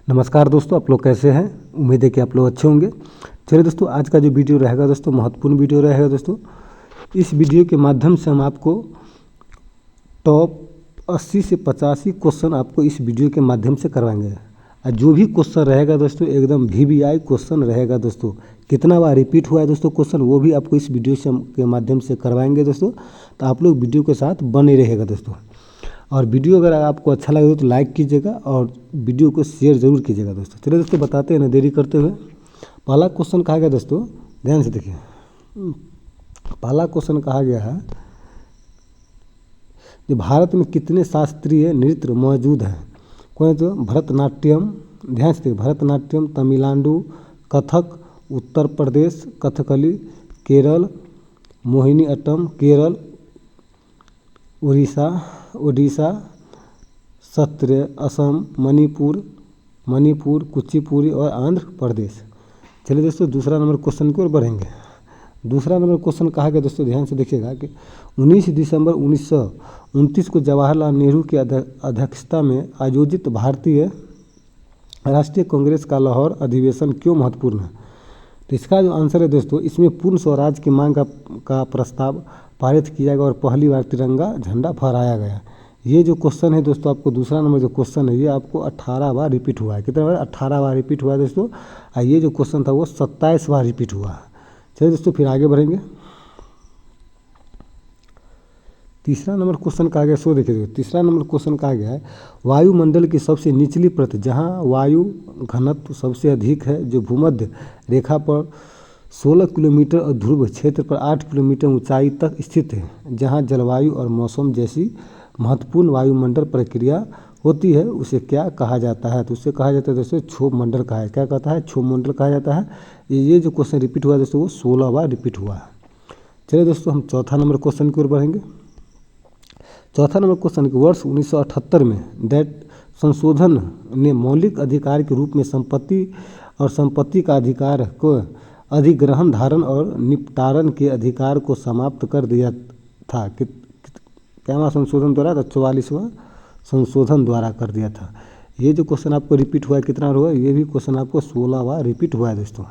नमस्कार दोस्तों, आप लोग कैसे हैं। उम्मीद है कि आप लोग अच्छे होंगे। चलिए दोस्तों, आज का जो वीडियो रहेगा दोस्तों महत्वपूर्ण वीडियो रहेगा दोस्तों। इस वीडियो के माध्यम से हम आपको टॉप 80 से 85 क्वेश्चन आपको इस वीडियो के माध्यम से करवाएंगे। और जो भी क्वेश्चन रहेगा दोस्तों एकदम VVI क्वेश्चन रहेगा दोस्तों। कितना बार रिपीट हुआ है दोस्तों क्वेश्चन, वो भी आपको इस वीडियो के माध्यम से करवाएंगे दोस्तों। तो आप लोग वीडियो के साथ बने रहेगा दोस्तों। और वीडियो अगर आपको अच्छा लगे तो लाइक कीजिएगा और वीडियो को शेयर ज़रूर कीजिएगा दोस्तों। चलिए दोस्तों बताते हैं ना देरी करते हुए। पहला क्वेश्चन कहा गया दोस्तों, ध्यान से देखिए। पहला क्वेश्चन कहा गया है कि भारत में कितने शास्त्रीय नृत्य मौजूद हैं। कौन तो भरतनाट्यम, ध्यान से देखिए, भरतनाट्यम, तमिलनाडु, कथक, उत्तर प्रदेश, कथकली, केरल, मोहिनीअट्टम केरल, उड़ीसा, सत्रिय असम, मणिपुर, कुचिपुड़ी और आंध्र प्रदेश। चलिए दोस्तों दूसरा नंबर क्वेश्चन की ओर बढ़ेंगे। दूसरा नंबर क्वेश्चन कहा गया दोस्तों, ध्यान से देखिएगा कि 19 दिसंबर 1929 को जवाहरलाल नेहरू की अध्यक्षता में आयोजित भारतीय राष्ट्रीय कांग्रेस का लाहौर अधिवेशन क्यों महत्वपूर्ण है। तो इसका जो आंसर है दोस्तों, इसमें पूर्ण स्वराज की मांग का प्रस्ताव पारित किया गया और पहली बार तिरंगा झंडा फहराया गया। ये जो क्वेश्चन है दोस्तों, आपको दूसरा नंबर जो क्वेश्चन है ये आपको 18 बार रिपीट हुआ है। कितना बार? 18 बार रिपीट हुआ है दोस्तों। और ये जो क्वेश्चन था वो 27 बार रिपीट हुआ है। चलिए दोस्तों फिर आगे बढ़ेंगे। तीसरा नंबर क्वेश्चन कहा गया, सो देखिए तीसरा नंबर क्वेश्चन कहा गया है वायुमंडल की सबसे निचली परत जहां वायु घनत्व सबसे अधिक है, जो भूमध्य रेखा पर 16 किलोमीटर और ध्रुव क्षेत्र पर 8 किलोमीटर ऊंचाई तक स्थित है, जहां जलवायु और मौसम जैसी महत्वपूर्ण वायुमंडल प्रक्रिया होती है, उसे क्या कहा जाता है। तो उसे कहा जाता है दोस्तों क्षोभ मंडल कहा है। क्या कहता है? क्षोभ मंडल कहा जाता है। ये जो क्वेश्चन रिपीट हुआ है दोस्तों वो 16 बार रिपीट हुआ है। चलिए दोस्तों हम चौथा नंबर क्वेश्चन की ओर बढ़ेंगे। चौथा नंबर क्वेश्चन के वर्ष 1978 में दैट संशोधन ने मौलिक अधिकार के रूप में संपत्ति और संपत्ति का अधिकार को अधिग्रहण, धारण और निपटान के अधिकार को समाप्त कर दिया था। क्या संशोधन द्वारा? 44वां संशोधन द्वारा कर दिया था। ये जो क्वेश्चन आपको रिपीट हुआ है कितना हुआ? ये भी क्वेश्चन आपको 16 बार रिपीट हुआ है दोस्तों।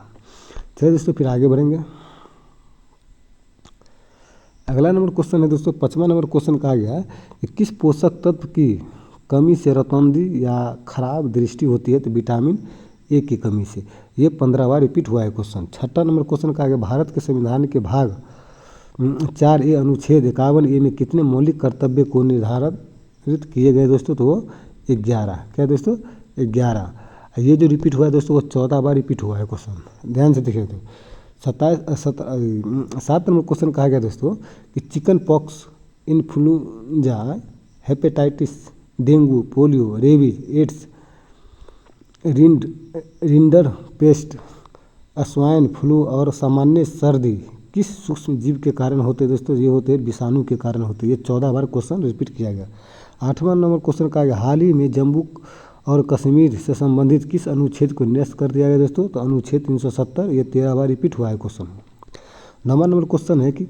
चलिए दोस्तों फिर आगे बढ़ेंगे। अगला नंबर क्वेश्चन है दोस्तों 5वां नंबर क्वेश्चन कहा गया है कि किस पोषक तत्व की कमी से रतौंधी या खराब दृष्टि होती है। तो विटामिन ए की कमी से। ये 15 बार रिपीट हुआ है क्वेश्चन। छठा नंबर क्वेश्चन कहा गया भारत के संविधान के भाग 4A अनुच्छेद 51A में कितने मौलिक कर्तव्य को निर्धारित किए गए दोस्तों। तो वो 11। क्या दोस्तों? 11। ये जो रिपीट हुआ है दोस्तों वो 14 बार रिपीट हुआ है क्वेश्चन। ध्यान से देखिए। तो 7 नंबर क्वेश्चन कहा गया दोस्तों कि chicken pox, influenza, hepatitis, dengue, polio, rabies, AIDS, rinderpest, swine flu और सामान्य सर्दी किस सूक्ष्म जीव के कारण होते हैं दोस्तों। ये होते हैं विषाणु के कारण होते हैं। ये 14 बार क्वेश्चन रिपीट किया गया। 8वां नंबर क्वेश्चन कहा गया हाल ही में जम्मू और कश्मीर से संबंधित किस अनुच्छेद को निरस्त कर दिया गया दोस्तों। तो अनुच्छेद 370। ये 13 बार रिपीट हुआ है क्वेश्चन। 9वां नंबर क्वेश्चन है कि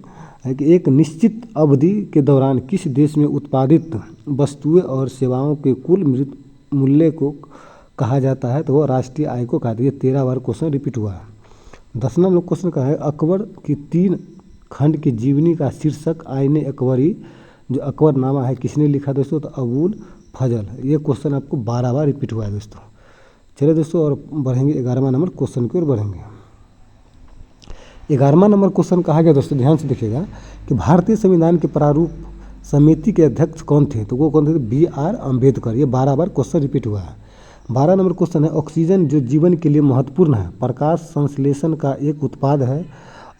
एक निश्चित अवधि के दौरान किस देश में उत्पादित वस्तुएं और सेवाओं के कुल मूल्य को कहा जाता है। तो वो राष्ट्रीय आय को कहा जाता है। ये 13 बार क्वेश्चन रिपीट हुआ है। 10वां नंबर क्वेश्चन का है अकबर की 3 खंड की जीवनी का शीर्षक आईने अकबरी, जो अकबरनामा है, किसने लिखा दोस्तों। तो अबुल फजल। ये क्वेश्चन आपको 12 बार रिपीट हुआ है दोस्तों। चलिए दोस्तों और बढ़ेंगे 11वां नंबर क्वेश्चन की ओर बढ़ेंगे। 11वां नंबर क्वेश्चन कहा गया दोस्तों, ध्यान से देखिएगा कि भारतीय संविधान के प्रारूप समिति के अध्यक्ष कौन थे। तो वो कौन थे? BR अम्बेडकर। ये 12 बार क्वेश्चन रिपीट हुआ है। 12 नंबर क्वेश्चन है ऑक्सीजन जो जीवन के लिए महत्वपूर्ण है, प्रकाश संश्लेषण का एक उत्पाद है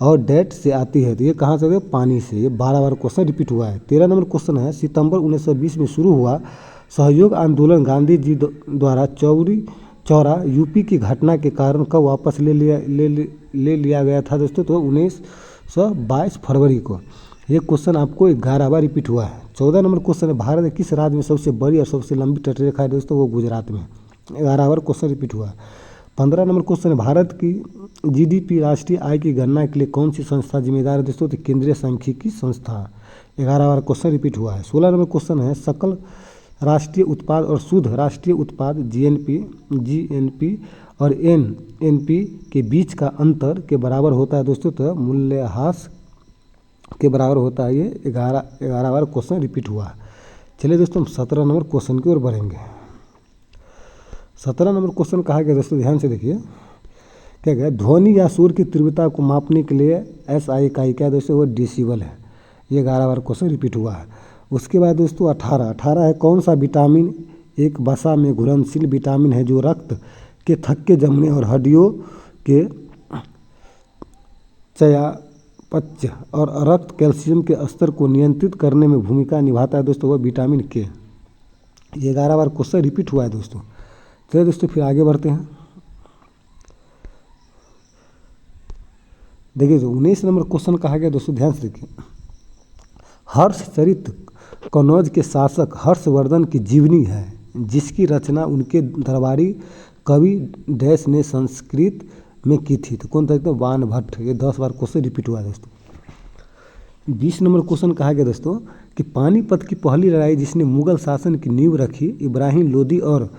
और डेट से आती है। तो ये कहाँ से? पानी से। ये 12 बार क्वेश्चन रिपीट हुआ है। 13 नंबर क्वेश्चन है सितंबर 1920 में शुरू हुआ सहयोग आंदोलन गांधी जी द्वारा चौरी चौरा यूपी की घटना के कारण कब वापस ले लिया गया था दोस्तों। तो 1922 फरवरी को। ये क्वेश्चन आपको 11 बार रिपीट हुआ है। 14 नंबर क्वेश्चन है भारत के किस राज्य में सबसे बड़ी और सबसे लंबी तटरेखा है दोस्तों। वो गुजरात में। 11 बार क्वेश्चन रिपीट हुआ है। 15 नंबर क्वेश्चन है भारत की GDP राष्ट्रीय आय की गणना के लिए कौन सी संस्था जिम्मेदार है दोस्तों। तो केंद्रीय सांख्यिकी संस्था। 11 बार क्वेश्चन रिपीट हुआ है। 16 नंबर क्वेश्चन है सकल राष्ट्रीय उत्पाद और शुद्ध राष्ट्रीय उत्पाद जीएनपी और एनएनपी के बीच का अंतर के बराबर होता है दोस्तों। तो मूल्यह्रास के बराबर होता है। ये 11 बार क्वेश्चन रिपीट हुआ है। चलिए दोस्तों हम 17 नंबर क्वेश्चन की ओर बढ़ेंगे। 17 नंबर क्वेश्चन कहा गया दोस्तों, ध्यान से देखिए क्या गया। ध्वनि या शोर की तीव्रता को मापने के लिए एसआई इकाई क्या दोस्तों, वो डेसिबल है। ये 11 बार क्वेश्चन रिपीट हुआ है। उसके बाद दोस्तों 18 है, कौन सा विटामिन एक वसा में घुलनशील विटामिन है जो रक्त के थक्के जमने और हड्डियों के चयापचय और रक्त कैल्शियम के स्तर को नियंत्रित करने में भूमिका निभाता है दोस्तों, वह विटामिन के। ये 11 बार क्वेश्चन रिपीट हुआ है दोस्तों। चलिए दोस्तों फिर आगे बढ़ते हैं। देखिए 19 नंबर क्वेश्चन कहा गया दोस्तों, ध्यान से देखिए। हर्षचरित कनौज के शासक हर्षवर्धन की जीवनी है जिसकी रचना उनके दरबारी कवि डैश ने संस्कृत में की थी। तो कौन था? बाणभट्ट। ये 10 बार क्वेश्चन रिपीट हुआ है दोस्तों। 20 नंबर क्वेश्चन कहा गया दोस्तों कि पानीपत की पहली लड़ाई जिसने मुगल शासन की नींव रखी इब्राहिम लोदी और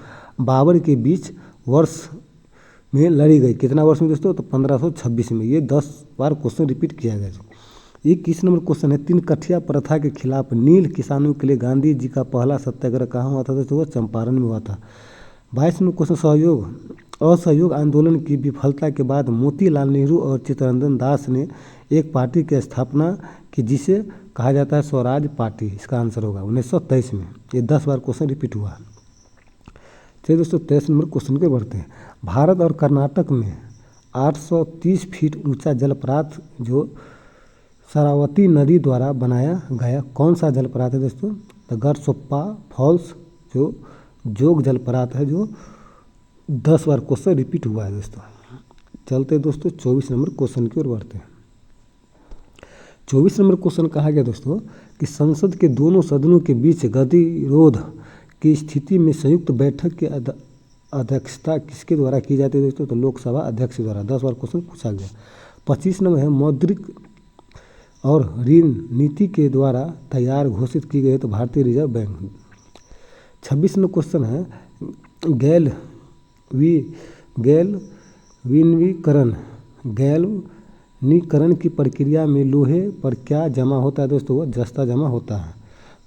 बाबर के बीच वर्ष में लड़ी गई। कितना वर्ष में दोस्तों? तो 1526 में। ये 10 बार क्वेश्चन रिपीट किया गया। 21 नंबर क्वेश्चन है, 3 कठिया प्रथा के खिलाफ नील किसानों के लिए गांधी जी का पहला सत्याग्रह कहाँ हुआ था दोस्तों? वो चंपारण में हुआ था। 22 नंबर क्वेश्चन, असहयोग आंदोलन की विफलता के बाद मोतीलाल नेहरू और चित्तरंजन दास ने एक पार्टी की स्थापना की जिसे कहा जाता है स्वराज पार्टी। इसका आंसर होगा 1923 में। ये 10 बार क्वेश्चन रिपीट हुआ। चलिए दोस्तों 23 नंबर क्वेश्चन पे बढ़ते हैं। भारत और कर्नाटक में 830 फीट ऊंचा जलप्रपात जो शरावती नदी द्वारा बनाया गया कौन सा जलप्रपात है दोस्तों? तो गरसोप्पा फॉल्स जो जोग जलप्रपात है, जो 10 बार क्वेश्चन रिपीट हुआ है दोस्तों। चलते दोस्तों 24 नंबर क्वेश्चन की ओर बढ़ते हैं। 24 नंबर क्वेश्चन कहा गया दोस्तों कि संसद के दोनों सदनों के बीच गतिरोध की स्थिति में संयुक्त बैठक की अध्यक्षता किसके द्वारा की जाती है दोस्तों? तो लोकसभा अध्यक्ष द्वारा। 10 बार क्वेश्चन पूछा गया। 25 नंबर है, मौद्रिक और ऋण नीति के द्वारा तैयार घोषित की गई तो भारतीय रिजर्व बैंक। 26 नंबर क्वेश्चन है, गैल्वनीकरण की प्रक्रिया में लोहे पर क्या जमा होता है दोस्तों? वो जस्ता जमा होता है।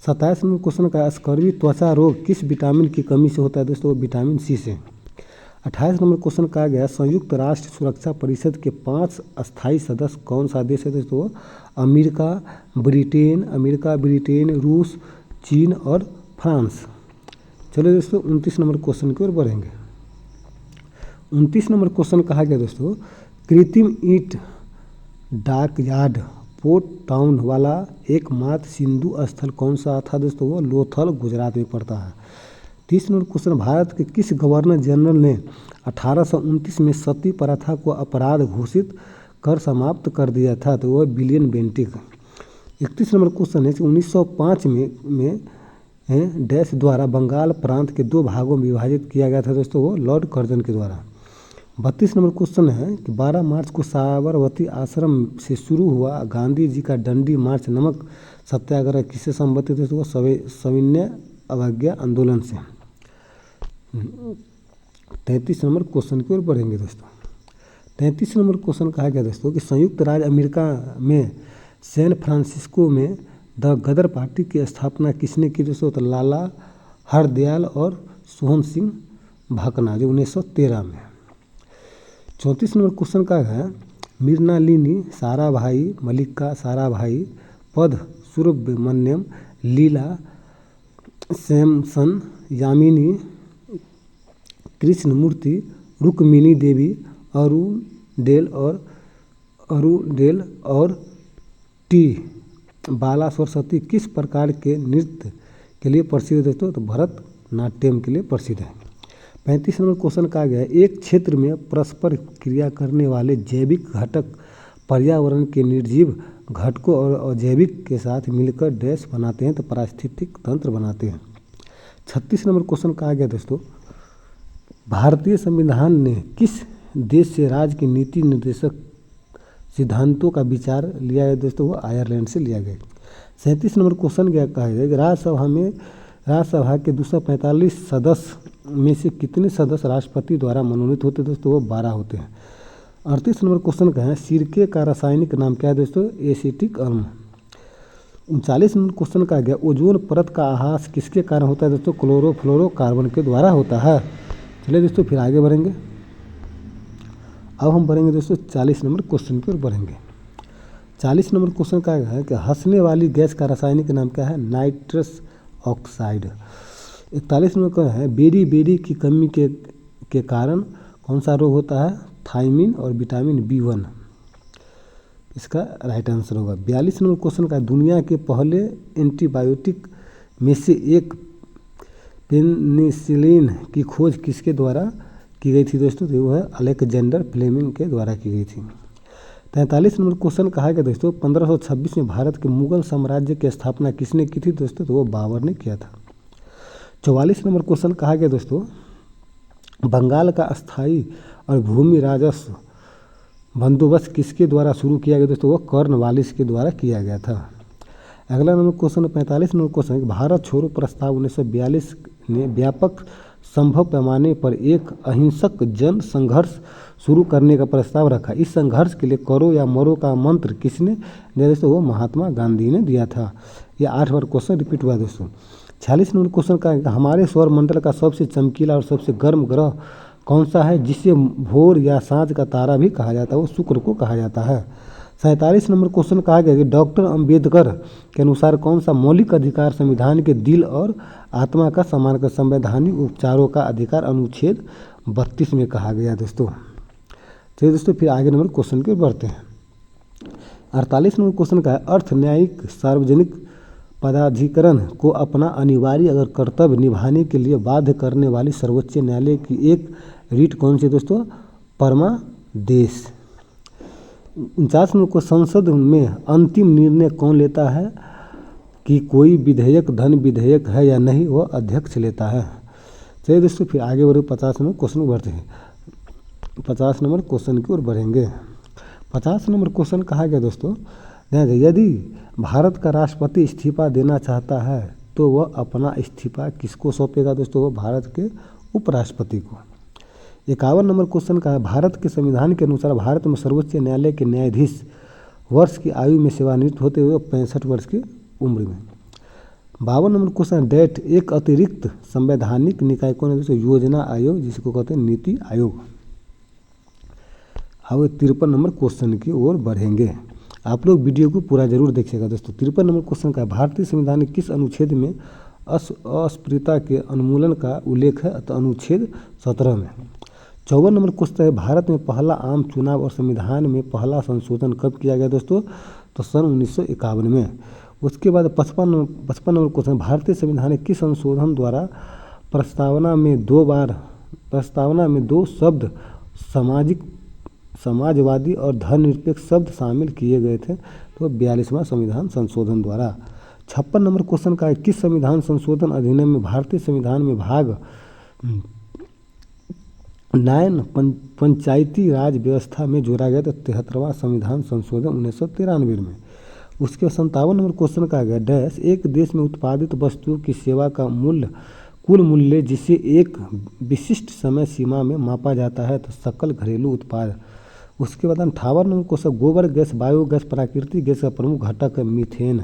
27 नंबर क्वेश्चन का, स्कर्वी त्वचा रोग किस विटामिन की कमी से होता है दोस्तों? वो विटामिन सी से। 28 नंबर क्वेश्चन कहा गया, संयुक्त राष्ट्र सुरक्षा परिषद के 5 अस्थायी सदस्य कौन सा देश है दोस्तों? अमेरिका, ब्रिटेन, रूस, चीन और फ्रांस। चलिए दोस्तों 29 नंबर क्वेश्चन की ओर बढ़ेंगे। 29 नंबर क्वेश्चन कहा गया दोस्तों, कृत्रिम ईंट डॉकयार्ड पोर्ट टाउन वाला एकमात्र सिंधु स्थल कौन सा था दोस्तों? वो लोथल गुजरात में पड़ता है। 30 नंबर क्वेश्चन, भारत के किस गवर्नर जनरल ने 1829 में सती प्रथा को अपराध घोषित कर समाप्त कर दिया था? तो वह विलियम बेंटिक। 31 नंबर क्वेश्चन है कि 1905 में डैश द्वारा बंगाल प्रांत के 2 भागों में विभाजित किया गया था दोस्तों? वो लॉर्ड कर्जन के द्वारा। 32 नंबर क्वेश्चन है कि 12 मार्च को साबरमती आश्रम से शुरू हुआ गांधी जी का डंडी मार्च नमक सत्याग्रह किससे संबंधित है? वो सविनय अवज्ञा आंदोलन से। 33 नंबर क्वेश्चन की ओर बढ़ेंगे दोस्तों। 33 नंबर क्वेश्चन कहा गया दोस्तों कि संयुक्त राज्य अमेरिका में सैन फ्रांसिस्को में द गदर पार्टी की स्थापना किसने की दोस्तों? तो लाला हरदयाल और सोहन सिंह भाकना, जो 1913 में। 34 नंबर क्वेश्चन का है, मृणालिनी साराभाई, मल्लिका साराभाई, पद सुब्रमण्यम, लीला सैमसन, यामिनी कृष्णमूर्ति, रुक्मिणी देवी, अरुणडेल और टी बाला सरस्वती किस प्रकार के नृत्य के लिए प्रसिद्ध है दोस्तों? तो भरतनाट्यम के लिए प्रसिद्ध है। 35 नंबर क्वेश्चन कहा गया है, एक क्षेत्र में परस्पर क्रिया करने वाले जैविक घटक पर्यावरण के निर्जीव घटकों और अजैविक के साथ मिलकर डैश बनाते हैं तो पारिस्थितिक तंत्र बनाते हैं। 36 नंबर क्वेश्चन कहा गया दोस्तों, भारतीय संविधान ने किस देश से राज्य की नीति निर्देशक सिद्धांतों का विचार लिया है दोस्तों? वो आयरलैंड से लिया गया। 37 नंबर क्वेश्चन क्या कहा गया कि राज्यसभा के 245 सदस्य में से कितने सदस्य राष्ट्रपति द्वारा मनोनीत होते हैं दोस्तों? वो 12 होते हैं। 38 नंबर क्वेश्चन का है सिरके का रासायनिक नाम क्या है दोस्तों? एसिटिक अम्ल। 39 नंबर क्वेश्चन का गया ओजोन परत का आहास किसके कारण होता है दोस्तों? क्लोरोफ्लोरोकार्बन के द्वारा होता है। चलिए दोस्तों फिर आगे बढ़ेंगे। अब हम बढ़ेंगे दोस्तों 40 नंबर क्वेश्चन की ओर बढ़ेंगे। 40 नंबर क्वेश्चन का है कि हंसने वाली गैस का रासायनिक नाम क्या है? Nitrous oxide. 41 नंबर का है बेरी बेरी की कमी के कारण कौन सा रोग होता है? थायमिन और विटामिन B1, इसका राइट आंसर होगा। 42 नंबर क्वेश्चन का दुनिया के पहले एंटीबायोटिक में से एक पेनिसिलिन की खोज किसके द्वारा की गई थी दोस्तों? तो वो है अलेक्जेंडर फ्लेमिंग के द्वारा की गई थी। 43 नंबर क्वेश्चन कहा गया दोस्तों 1526 में भारत के मुगल साम्राज्य की स्थापना किसने की थी दोस्तों? तो वो बाबर ने किया था। 44 नंबर क्वेश्चन कहा गया दोस्तों बंगाल का अस्थायी और भूमि राजस्व बंदोबस्त किसके द्वारा शुरू किया गया दोस्तों? वो कॉर्नवालिस के द्वारा किया गया था। अगला number question 45 number question Bharat छोड़ो प्रस्ताव 1942 ने व्यापक संभव पैमाने पर एक अहिंसक जन संघर्ष शुरू करने का प्रस्ताव रखा। इस संघर्ष के लिए करो या मरो का मंत्र किसने दिया दोस्तों? वो महात्मा गांधी ने दिया था। ये 8 बार क्वेश्चन रिपीट हुआ दोस्तों। 46 नंबर क्वेश्चन का हमारे सौर मंडल का सबसे चमकीला और सबसे गर्म ग्रह कौन सा है जिसे भोर या सांझ का तारा भी कहा जाता है? वो शुक्र को कहा जाता है। 47 नंबर क्वेश्चन कहा गया कि डॉक्टर अंबेडकर के अनुसार कौन सा मौलिक अधिकार संविधान के दिल और आत्मा का सम्मान कर संवैधानिक उपचारों का अधिकार अनुच्छेद 32 में कहा गया दोस्तों। चलिए दोस्तों फिर आगे नंबर क्वेश्चन के बढ़ते हैं। 48 नंबर क्वेश्चन का है अर्थ न्यायिक सार्वजनिक पदाधिकरण को अपना अनिवार्य अगर कर्तव्य निभाने के लिए बाध्य करने वाली सर्वोच्च न्यायालय की एक रीट कौन सी दोस्तों? परमादेश। 49 नंबर को संसद में अंतिम निर्णय कौन लेता है कि कोई विधेयक धन विधेयक है या नहीं? वह अध्यक्ष लेता है। चलिए दोस्तों फिर आगे बढ़े 50 नंबर क्वेश्चन बढ़ते हैं। 50 नंबर क्वेश्चन की ओर बढ़ेंगे। 50 नंबर क्वेश्चन कहा गया दोस्तों यदि भारत का राष्ट्रपति इस्तीफा देना चाहता है तो वह अपना इस्तीफा किसको सौंपेगा दोस्तों? वो भारत के उपराष्ट्रपति को। 51 नंबर क्वेश्चन का है भारत के संविधान के अनुसार भारत में सर्वोच्च न्यायालय के न्यायाधीश वर्ष की आयु में सेवानिवृत्त होते हुए 65 वर्ष की उम्र में। 52 नंबर क्वेश्चन डेट एक अतिरिक्त संवैधानिक निकाय कौन है दोस्तों? योजना आयोग, जिसको कहते हैं नीति आयोग। अब 53 नंबर क्वेश्चन की ओर बढ़ेंगे। आप लोग वीडियो को पूरा जरूर देखिएगा दोस्तों। 53 नंबर क्वेश्चन का भारतीय संविधान के किस अनुच्छेद में अस्पृश्यता के उन्मूलन का उल्लेख है? तो अनुच्छेद 17 में। 54 नंबर क्वेश्चन है भारत में पहला आम चुनाव और संविधान में पहला संशोधन कब किया गया दोस्तों? तो सन 1951 में। उसके बाद 55 नंबर क्वेश्चन भारतीय संविधान के किस संशोधन द्वारा प्रस्तावना में दो शब्द समाजवादी और धर्मनिरपेक्ष शब्द शामिल किए गए थे? तो 42वां संविधान संशोधन द्वारा। 56 नंबर क्वेश्चन का किस संविधान संशोधन अधिनियम में भारतीय संविधान में भाग 9 पंचायती राज व्यवस्था में जोड़ा गया? तो 73वां संविधान संशोधन 1993 में। उसके 57 नंबर क्वेश्चन का गया डैश एक देश में उत्पादित वस्तुओं की सेवा का कुल मूल्य जिसे एक विशिष्ट समय सीमा में मापा जाता है? तो सकल घरेलू उत्पाद। उसके बाद 58 नंबर क्वेश्चन गोबर गैस बायोगैस प्राकृतिक गैस का प्रमुख घटक है मीथेन।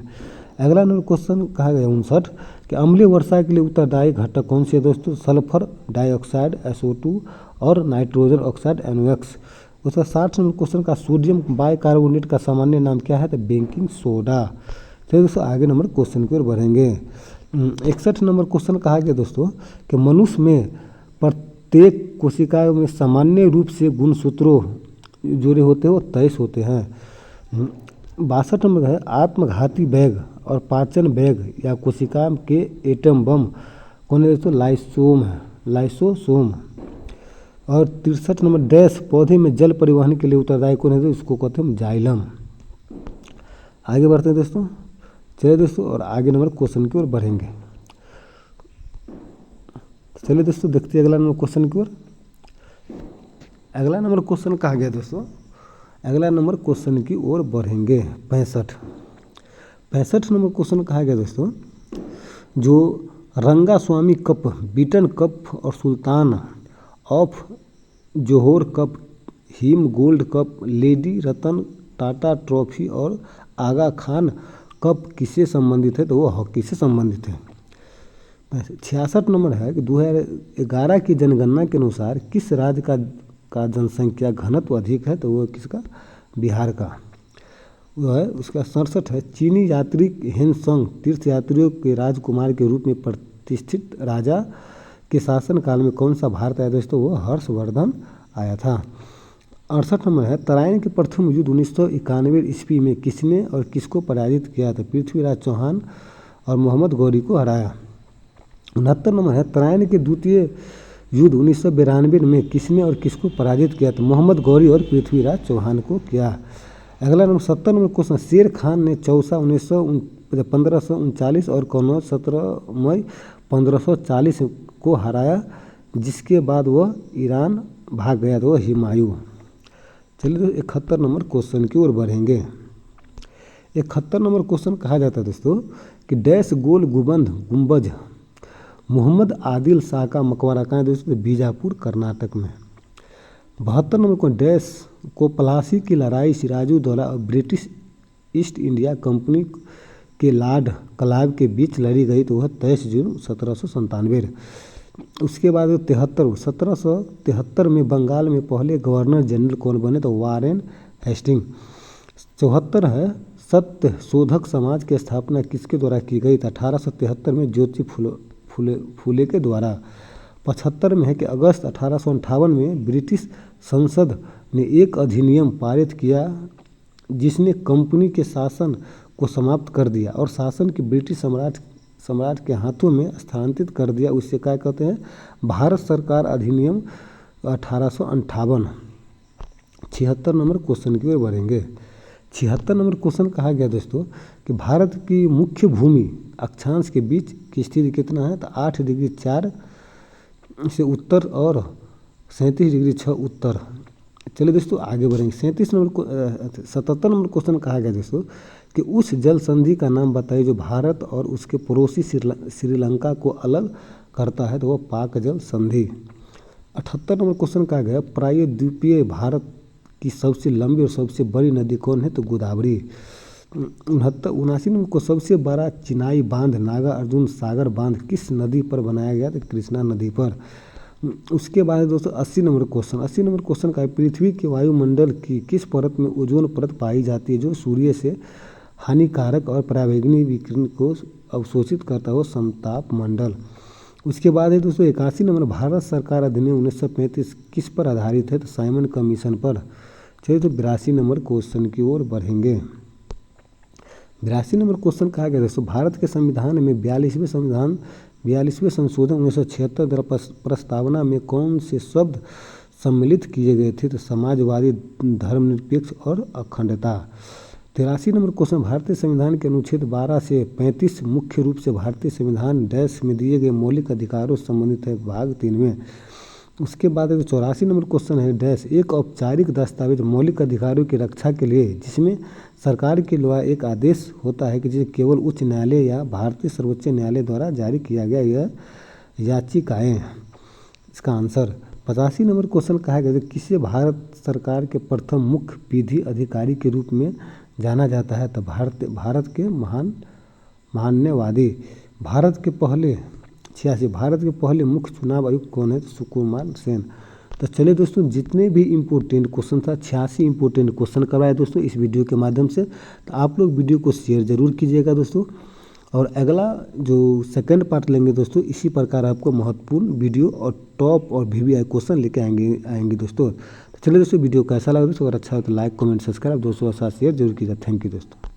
अगला नंबर क्वेश्चन कहा गया 59 कि अम्लीय वर्षा के लिए उत्तरदायी घटक कौन से दोस्तों? सल्फर डाइऑक्साइड SO2 और नाइट्रोजन ऑक्साइड NOx। उसका 60 नंबर क्वेश्चन का सोडियम बाइकार्बोनेट का सामान्य नाम क्या है? तो बेकिंग सोडा। चलिए दोस्तों आगे नंबर क्वेश्चन की ओर बढ़ेंगे। 61 नंबर क्वेश्चन कहा गया दोस्तों कि मनुष्य में प्रत्येक कोशिका में सामान्य रूप से गुणसूत्रों जोड़े होते हैं वो 23 होते हैं। 62 नंबर है आत्मघाती बैग और पाचन बैग या कोशिका के एटम बम कौन है दोस्तों? लाइसोसोम। और 63 नंबर डैश पौधे में जल परिवहन के लिए उत्तरदायी कौन है? तो इसको कहते हैं जाइलम। आगे बढ़ते हैं दोस्तों। चलिए दोस्तों और आगे नंबर क्वेश्चन की ओर बढ़ेंगे। चलिए दोस्तों देखते हैं अगला नंबर क्वेश्चन की ओर। अगला नंबर क्वेश्चन कहा गया दोस्तों अगला नंबर क्वेश्चन की ओर बढ़ेंगे। 65 नंबर क्वेश्चन कहा गया दोस्तों जो रंगास्वामी कप, बीटन कप और Sultan of Johor Cup, Him Gold Cup, Lady Ratan Tata Trophy और आगा खान कप किससे संबंधित है? तो वो हॉकी से संबंधित है। 66 नंबर है कि 2011 की जनगणना के अनुसार किस राज्य का जनसंख्या घनत्व अधिक है? तो वो किसका? बिहार का वो है। उसका 67 है चीनी यात्री हेनसंग तीर्थयात्रियों के राजकुमार के रूप में प्रतिष्ठित राजा के शासनकाल में कौन सा भारत आया? दोस्तों वो हर्षवर्धन आया था। 68 नंबर है तराइन के प्रथम युद्ध 1991 ईस्वी में किसने और किसको पराजित किया? तो पृथ्वीराज चौहान और मोहम्मद गौरी को हराया। 69 नंबर है तराइन के द्वितीय युद्ध 1992 में किसने और किसको पराजित किया? तो मोहम्मद गौरी और पृथ्वीराज चौहान को किया। अगला नंबर 70 नंबर क्वेश्चन, शेर खान ने चौसा 1539 और कन्नौज 17 मई 1540 को हराया, जिसके बाद वह ईरान भाग गया, तो वह हुमायूं। चलिए तो 71 नंबर क्वेश्चन की ओर बढ़ेंगे। 71 नंबर क्वेश्चन कहा जाता है दोस्तों कि डैश गोल गुंबज मोहम्मद आदिल शाह का मकबरा कहाँ है? दोस्तों बीजापुर कर्नाटक में। 72 नंबर को डैश को प्लासी की लड़ाई सिराजुद्दौला और ब्रिटिश ईस्ट इंडिया कंपनी के लॉर्ड क्लाइव के बीच लड़ी गई, तो वह 23 जून 1797। उसके बाद 1773 में बंगाल में पहले गवर्नर जनरल कौन बने? तो वारेन हेस्टिंग। 74 है सत्य शोधक समाज की स्थापना किसके द्वारा की गई? तो 1873 में ज्योति फुले के द्वारा। 75 में है कि अगस्त 1858 में ब्रिटिश संसद ने एक अधिनियम पारित किया जिसने कंपनी के शासन को समाप्त कर दिया और शासन की ब्रिटिश सम्राट के हाथों में स्थानांतरित कर दिया। उससे क्या कहते हैं? भारत सरकार अधिनियम 1858। 76 नंबर क्वेश्चन की ओर बढ़ेंगे। 76 नंबर क्वेश्चन कहा गया दोस्तों कि भारत की मुख्य भूमि अक्षांश के बीच की स्थिति कितना है? तो 8 डिग्री 4 से उत्तर और 37 डिग्री 6 उत्तर। चलिए दोस्तों आगे बढ़ेंगे। 77 नंबर क्वेश्चन कहा गया दोस्तों कि उस जल संधि का नाम बताइए जो भारत और उसके पड़ोसी श्रीलंका को अलग करता है, तो वह पाक जल संधि। 78 नंबर क्वेश्चन कहा गया प्रायद्वीपीय भारत की सबसे लंबी और सबसे बड़ी नदी कौन है? तो गोदावरी। 79 नंबर को सबसे बड़ा चिनाई बांध नागा अर्जुन सागर बांध किस नदी पर बनाया गया? तो कृष्णा नदी पर। उसके बाद दोस्तों 80 नंबर क्वेश्चन का पृथ्वी के वायुमंडल की किस परत में ओजोन परत पाई जाती है जो सूर्य से हानिकारक और पराबैंगनी विकिरण को अवशोषित करता हो? समताप मंडल। उसके बाद है दोस्तों 81 नंबर भारत सरकार अधिनियम 1935 किस पर आधारित है? तो साइमन कमीशन पर। चलिए तो 82 नंबर क्वेश्चन की ओर बढ़ेंगे। 82 नंबर क्वेश्चन कहा गया दोस्तों भारत के संविधान में 42वें संशोधन 1976 द्वारा प्रस्तावना में कौन से शब्द सम्मिलित किए गए थे? तो समाजवादी, धर्मनिरपेक्ष और अखंडता। 83 नंबर क्वेश्चन भारतीय संविधान के अनुच्छेद 12 से 35 मुख्य रूप से भारतीय संविधान डैश में दिए गए मौलिक अधिकारों से संबंधित है, भाग 3 में। उसके बाद 84 नंबर क्वेश्चन है डैश एक औपचारिक दस्तावेज मौलिक अधिकारों की रक्षा के लिए जिसमें सरकार के द्वारा एक आदेश होता है कि जिसे केवल उच्च न्यायालय या भारतीय सर्वोच्च न्यायालय द्वारा जारी किया गया यह याचिकाएं। इसका आंसर 85 नंबर क्वेश्चन कहा गया किसे भारत सरकार के प्रथम मुख्य विधि अधिकारी के रूप में जाना जाता है? तो भारत के महान्यवादी। भारत के पहले मुख्य चुनाव आयुक्त कौन है? तो सुकुमार सेन। तो चलिए दोस्तों जितने भी इम्पोर्टेंट क्वेश्चन था 86 इम्पोर्टेंट क्वेश्चन करवाए दोस्तों इस वीडियो के माध्यम से। तो आप लोग वीडियो को शेयर जरूर कीजिएगा दोस्तों, और अगला जो सेकंड पार्ट लेंगे दोस्तों इसी प्रकार आपको महत्वपूर्ण वीडियो और टॉप और VVI क्वेश्चन लेके आएंगे दोस्तों। तो चलिए दोस्तों वीडियो कैसा लगा दोस्तों, अगर अच्छा हो तो लाइक कमेंट सब्सक्राइब दोस्तों के साथ शेयर जरूर कीजिएगा। थैंक यू दोस्तों।